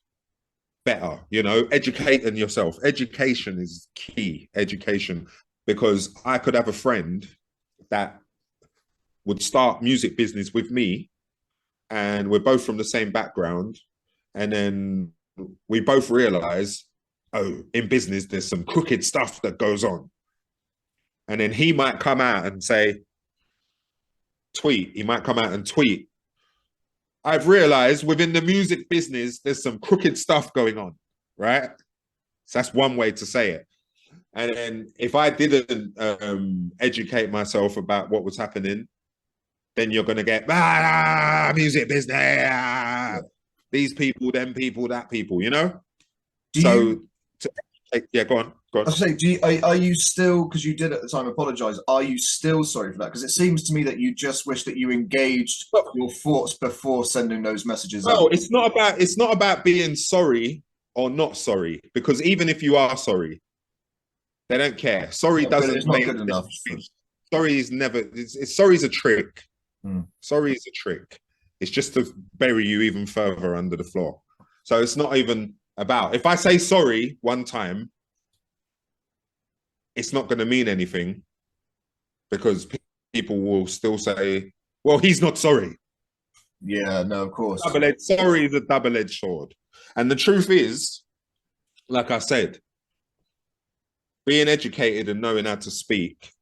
better, you know, educating yourself. Education is key, education, because I could have a friend that would start music business with me and we're both from the same background. And then we both realize, oh, in business, there's some crooked stuff that goes on. And then he might come out and say, he might come out and tweet, I've realized within the music business, there's some crooked stuff going on, right? So that's one way to say it. And then if I didn't educate myself about what was happening, then you're going to get, music business, these people, them people, that people, you know? Yeah, go on.
I was saying, are you still, because you did at the time apologize, are you still sorry for that? Because it seems to me that you just wish that you engaged your thoughts before sending those messages.
No, it's not about being sorry or not sorry, because even if you are sorry, they don't care. Sorry doesn't make
good enough.
Sorry is never. Sorry's a trick. Sorry is a trick. It's just to bury you even further under the floor. So it's not even about. If I say sorry one time, it's not going to mean anything because people will still say, "Well, he's not sorry."
Yeah, no, of course.
Sorry is a double-edged sword, and the truth is, like I said, being educated and knowing how to speak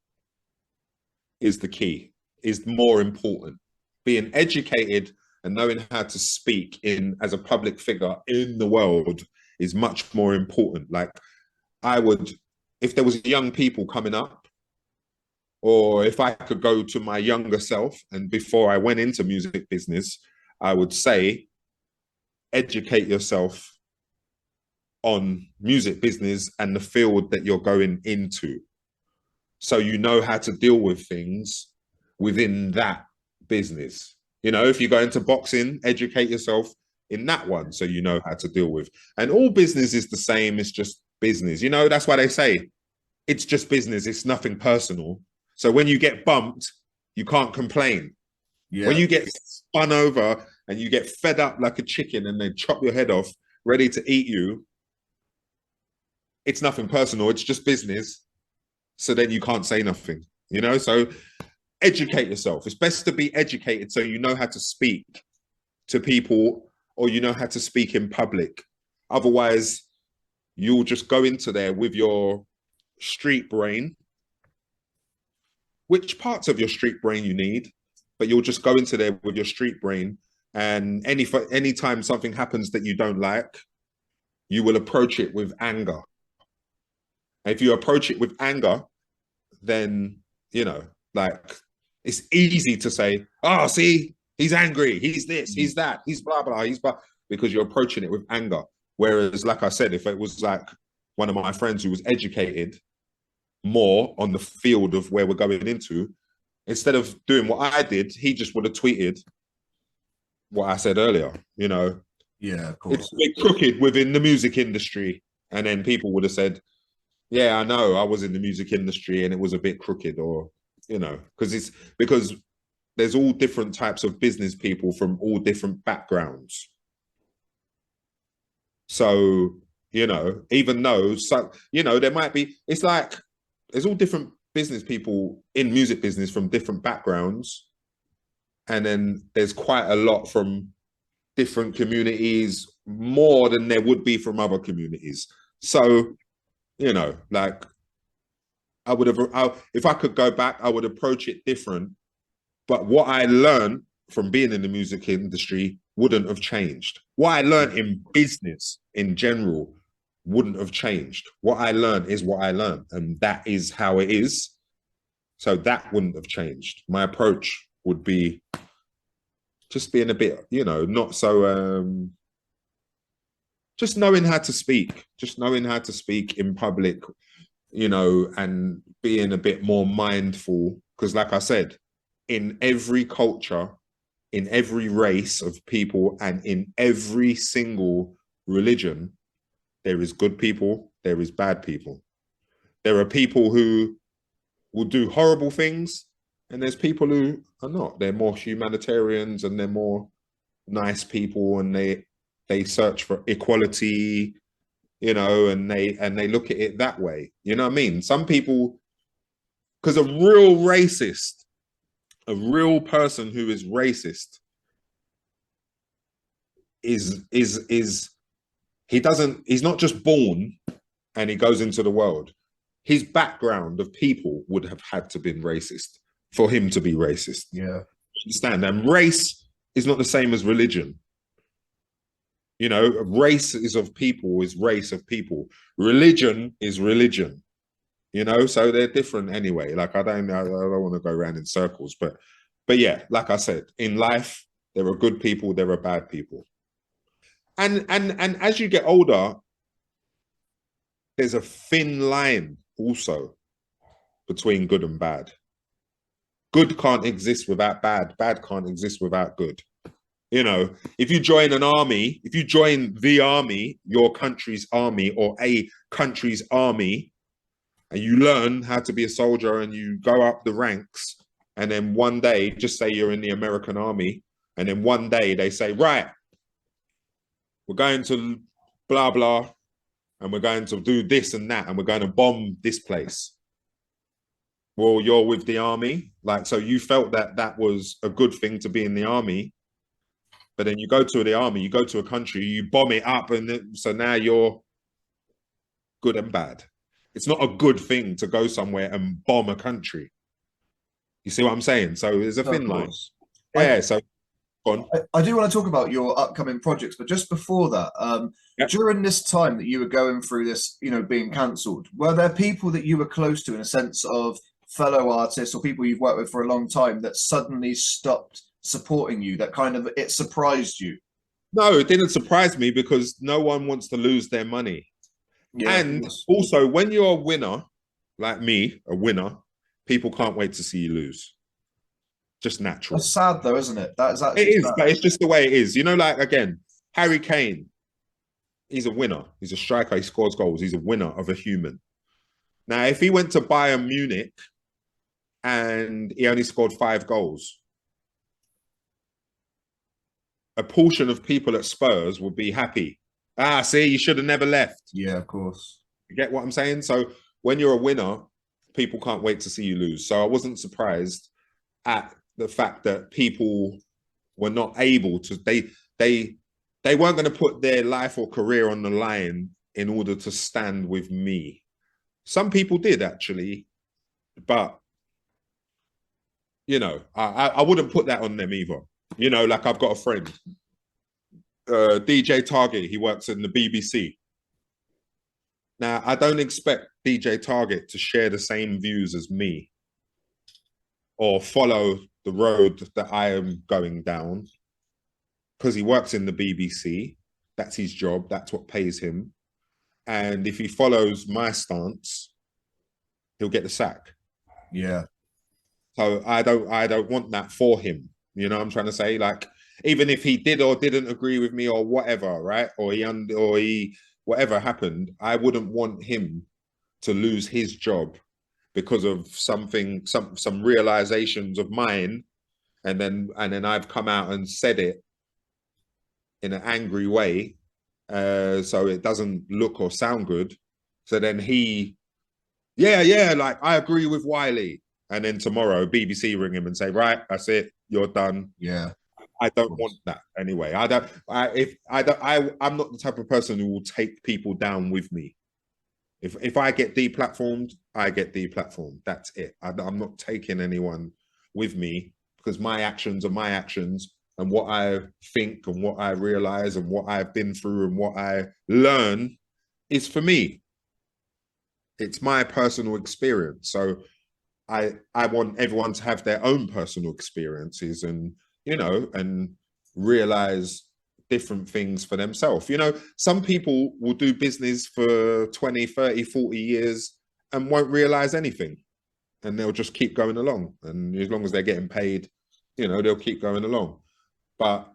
is the key, is more important. Being educated and knowing how to speak as a public figure in the world is much more important. Like I would, if there was young people coming up, or if I could go to my younger self and before I went into music business, I would say, educate yourself on music business and the field that you're going into. So you know how to deal with things within that business. You know, if you go into boxing, educate yourself in that one so you know how to deal with. And all business is the same, it's just business. You know, that's why they say it's just business, it's nothing personal. So when you get bumped, you can't complain. Yeah. When you get spun over and you get fed up like a chicken and they chop your head off, ready to eat you, it's nothing personal, it's just business. So then you can't say nothing, you know? So educate yourself. It's best to be educated so you know how to speak to people, or you know how to speak in public. Otherwise, you'll just go into there with your street brain, which parts of your street brain you need, but you'll just go into there with your street brain, and anytime something happens that you don't like, you will approach it with anger. And if you approach it with anger, then, you know, like, it's easy to say, oh, see, he's angry, he's this, he's that, he's blah, blah, he's blah, because you're approaching it with anger. Whereas, like I said, if it was like one of my friends who was educated more on the field of where we're going into, instead of doing what I did, he just would have tweeted what I said earlier, you know.
Yeah, of course.
It's a bit crooked within the music industry. And then people would have said, yeah, I know, I was in the music industry and it was a bit crooked, or, you know, because there's all different types of business people from all different backgrounds. So, you know, even though, so, you know, there might be, it's like, there's all different business people in music business from different backgrounds. And then there's quite a lot from different communities, more than there would be from other communities. So, you know, like, if I could go back, I would approach it different. But what I learned from being in the music industry wouldn't have changed. What I learned in business in general wouldn't have changed. What I learned is what I learned, and that is how it is. So that wouldn't have changed. My approach would be just being a bit, you know, not so, just knowing how to speak, in public, you know, and being a bit more mindful. Because like I said, in every culture, in every race of people, and in every single religion, there is good people, there is bad people. There are people who will do horrible things, and there's people who are not. They're more humanitarians, and they're more nice people, and they search for equality, you know, and they look at it that way. You know what I mean? Some people, because a real racist, a real person who is racist is he's not just born and he goes into the world. His background of people would have had to been racist for him to be racist.
Yeah.
Understand? And race is not the same as religion. You know, race is of people, is race of people. Religion is religion. You know, so they're different anyway. Like, I don't want to go around in circles, but yeah, like I said, in life, there are good people, there are bad people. And as you get older, there's a thin line also between good and bad. Good can't exist without bad. Bad can't exist without good. You know, if you join an army, if you join the army, your country's army, or a country's army, and you learn how to be a soldier and you go up the ranks, and then one day, just say you're in the American army, and then one day they say, right, we're going to blah, blah, and we're going to do this and that, and we're going to bomb this place. Well, you're with the army. Like, so you felt that that was a good thing to be in the army, but then you go to the army, you go to a country, you bomb it up, and so now you're good and bad. It's not a good thing to go somewhere and bomb a country. You see what I'm saying? So there's a thin line. Yeah, so
I do want to talk about your upcoming projects, but just before that, during this time that you were going through this, you know, being cancelled, were there people that you were close to, in a sense of fellow artists or people you've worked with for a long time, that suddenly stopped supporting you, that kind of, it surprised you?
No, it didn't surprise me, because no one wants to lose their money. Yeah, and also, when you're a winner, like me, a winner, people can't wait to see you lose. Just natural.
That's sad though, isn't it? That is actually
it is,
sad.
But it's just the way it is. You know, like, again, Harry Kane, he's a winner. He's a striker. He scores goals. He's a winner of a human. Now, if he went to Bayern Munich and he only scored 5 goals, a portion of people at Spurs would be happy. Ah, see, you should have never left.
Yeah, of course.
You get what I'm saying? So when you're a winner, people can't wait to see you lose. So I wasn't surprised. at the fact that people were not able to, they weren't going to put their life or career on the line in order to stand with me. Some people did actually, but you know, I wouldn't put that on them either. You know, like I've got a friend, DJ Target, he works in the BBC. Now, I don't expect DJ Target to share the same views as me or follow the road that I am going down because he works in the BBC. That's his job. That's what pays him. And if he follows my stance, he'll get the sack.
Yeah.
So I don't want that for him. You know what I'm trying to say? Like, even if he did or didn't agree with me or whatever, right? Or he whatever happened, I wouldn't want him to lose his job because of something, some realizations of mine, and then I've come out and said it in an angry way, so it doesn't look or sound good. So then like I agree with Wiley, and then tomorrow BBC ring him and say, right, that's it, you're done.
Yeah.
I don't want that anyway. I'm not the type of person who will take people down with me. If I get deplatformed, I get deplatformed. That's it. I'm not taking anyone with me because my actions are my actions, and what I think and what I realize and what I've been through and what I learn is for me. It's my personal experience. So I want everyone to have their own personal experiences and, you know, and realize different things for themselves. You know, some people will do business for 20, 30, 40 years and won't realize anything. And they'll just keep going along. And as long as they're getting paid, you know, they'll keep going along. But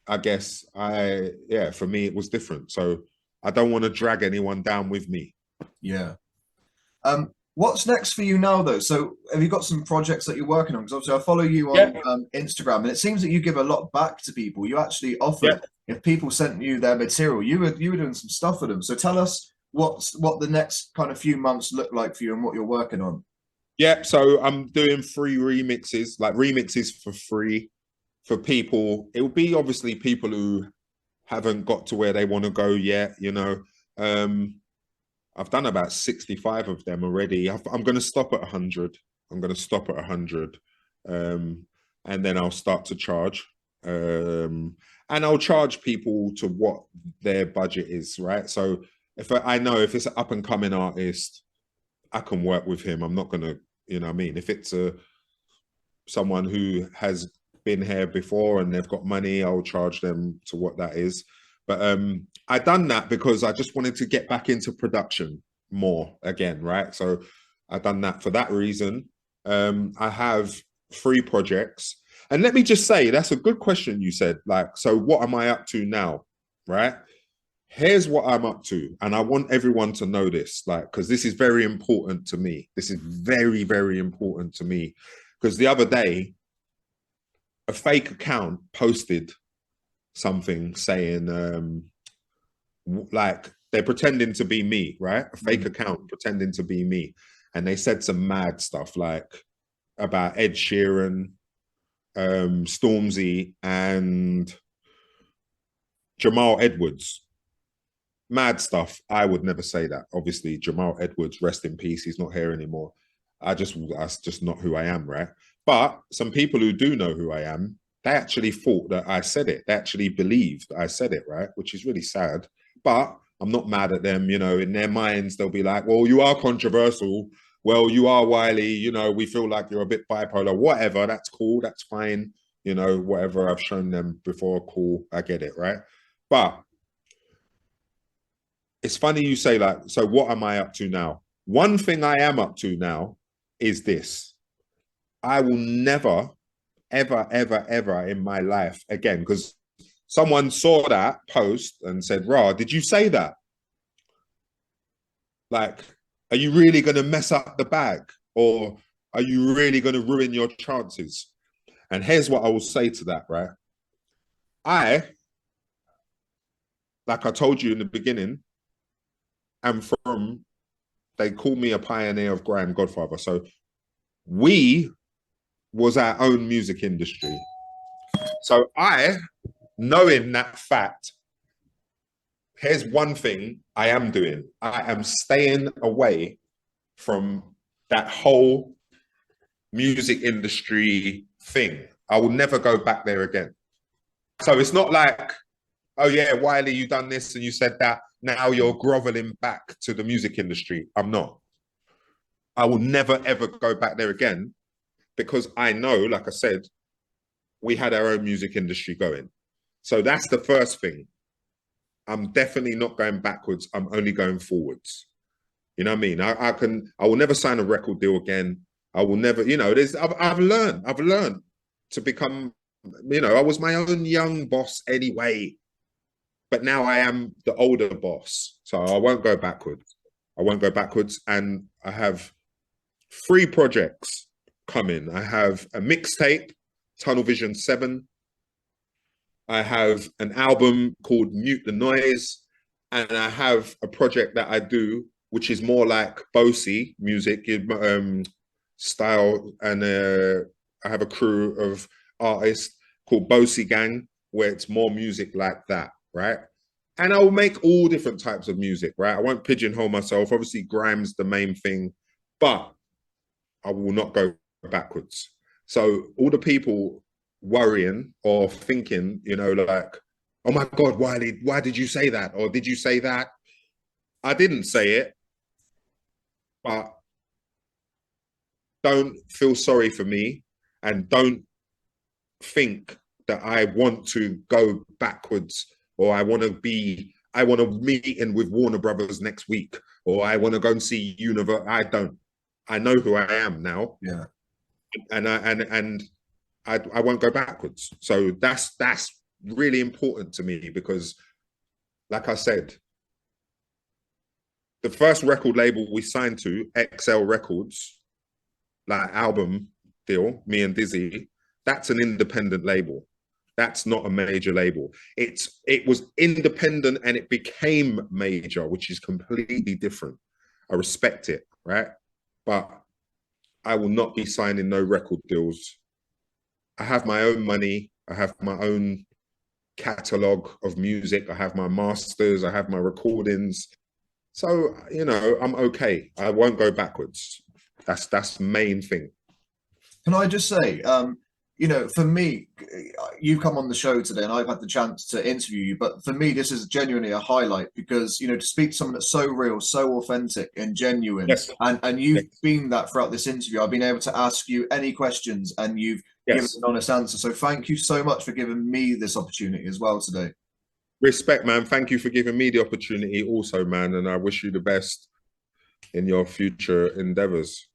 I guess for me, it was different. So I don't want to drag anyone down with me.
Yeah. What's next for you now, though? So have you got some projects that you're working on? Because obviously I follow you on Instagram, and it seems that you give a lot back to people. You actually offer, if people sent you their material, you were doing some stuff for them. So tell us what the next kind of few months look like for you and what you're working on.
Yeah, so I'm doing free remixes, like remixes for free for people. It will be obviously people who haven't got to where they want to go yet, you know. I've done about 65 of them already. I'm going to stop at 100. I'm going to stop at 100. And then I'll start to charge. And I'll charge people to what their budget is, right? So if I know if it's an up and coming artist, I can work with him. I'm not going to, you know what I mean? If it's someone who has been here before and they've got money, I'll charge them to what that is. But I done that because I just wanted to get back into production more again, right? So I done that for that reason. I have 3 projects. And let me just say, that's a good question you said. Like, so what am I up to now, right? Here's what I'm up to. And I want everyone to know this, like, because this is very important to me. This is very, very important to me. Because the other day, a fake account posted something saying like they're pretending to be me, right? A fake account pretending to be me, and they said some mad stuff like about Ed Sheeran, Stormzy, and Jamal Edwards. Mad stuff. I would never say that. Obviously, Jamal Edwards, rest in peace. He's not here anymore. That's just not who I am, right? But some people who do know who I am, they actually thought that I said it. They actually believed I said it, right? Which is really sad. But I'm not mad at them. You know, in their minds, they'll be like, well, you are controversial. Well, you are Wiley. You know, we feel like you're a bit bipolar. Whatever. That's cool. That's fine. You know, whatever I've shown them before, cool. I get it, right? But it's funny you say like, so what am I up to now? One thing I am up to now is this. I will never ever in my life again, because someone saw that post and said, "Rah, did you say that? Like, are you really going to mess up the bag, or are you really going to ruin your chances?" And here's what I will say to that, right? Like I told you in the beginning, they call me a pioneer of grime, Godfather. So we was our own music industry. So knowing that fact, here's one thing I am doing. I am staying away from that whole music industry thing. I will never go back there again. So it's not like, oh yeah, Wiley, you done this and you said that. Now you're groveling back to the music industry. I'm not. I will never, ever go back there again because I know, like I said, we had our own music industry going. So that's the first thing. I'm definitely not going backwards. I'm only going forwards. You know what I mean? I will never sign a record deal again. I will never, you know, I've learned to become, you know, I was my own young boss anyway, but now I am the older boss. So I won't go backwards. I won't go backwards. And I have 3 projects coming. I have a mixtape, Tunnel Vision 7. I have an album called Mute the Noise. And I have a project that I do, which is more like Bossy music style. And I have a crew of artists called Bossy Gang, where it's more music like that, right? And I'll make all different types of music, right? I won't pigeonhole myself. Obviously, grime's the main thing, but I will not go backwards. So all the people worrying or thinking, you know, like, oh my God, Wiley, why did you say that? Or did you say that? I didn't say it, but don't feel sorry for me and don't think that I want to go backwards or I want to meet in with Warner Brothers next week or I want to go and see Universe. I don't. I know who I am now.
Yeah.
And I won't go backwards. So that's really important to me because, like I said, the first record label we signed to, XL Records, like album deal, me and Dizzy, that's an independent label. That's not a major label. It was independent and it became major, which is completely different. I respect it, right? But I will not be signing no record deals. I have my own money. I have my own catalog of music. I have my masters. I have my recordings. So, you know, I'm okay. I won't go backwards. That's the main thing.
Can I just say, you know, for me, you've come on the show today and I've had the chance to interview you, but for me, this is genuinely a highlight because, you know, to speak to someone that's so real, so authentic and genuine,
yes.
and you've been that throughout this interview. I've been able to ask you any questions and you've given an honest answer. So thank you so much for giving me this opportunity as well today.
Respect, man. Thank you for giving me the opportunity also, man. And I wish you the best in your future endeavors.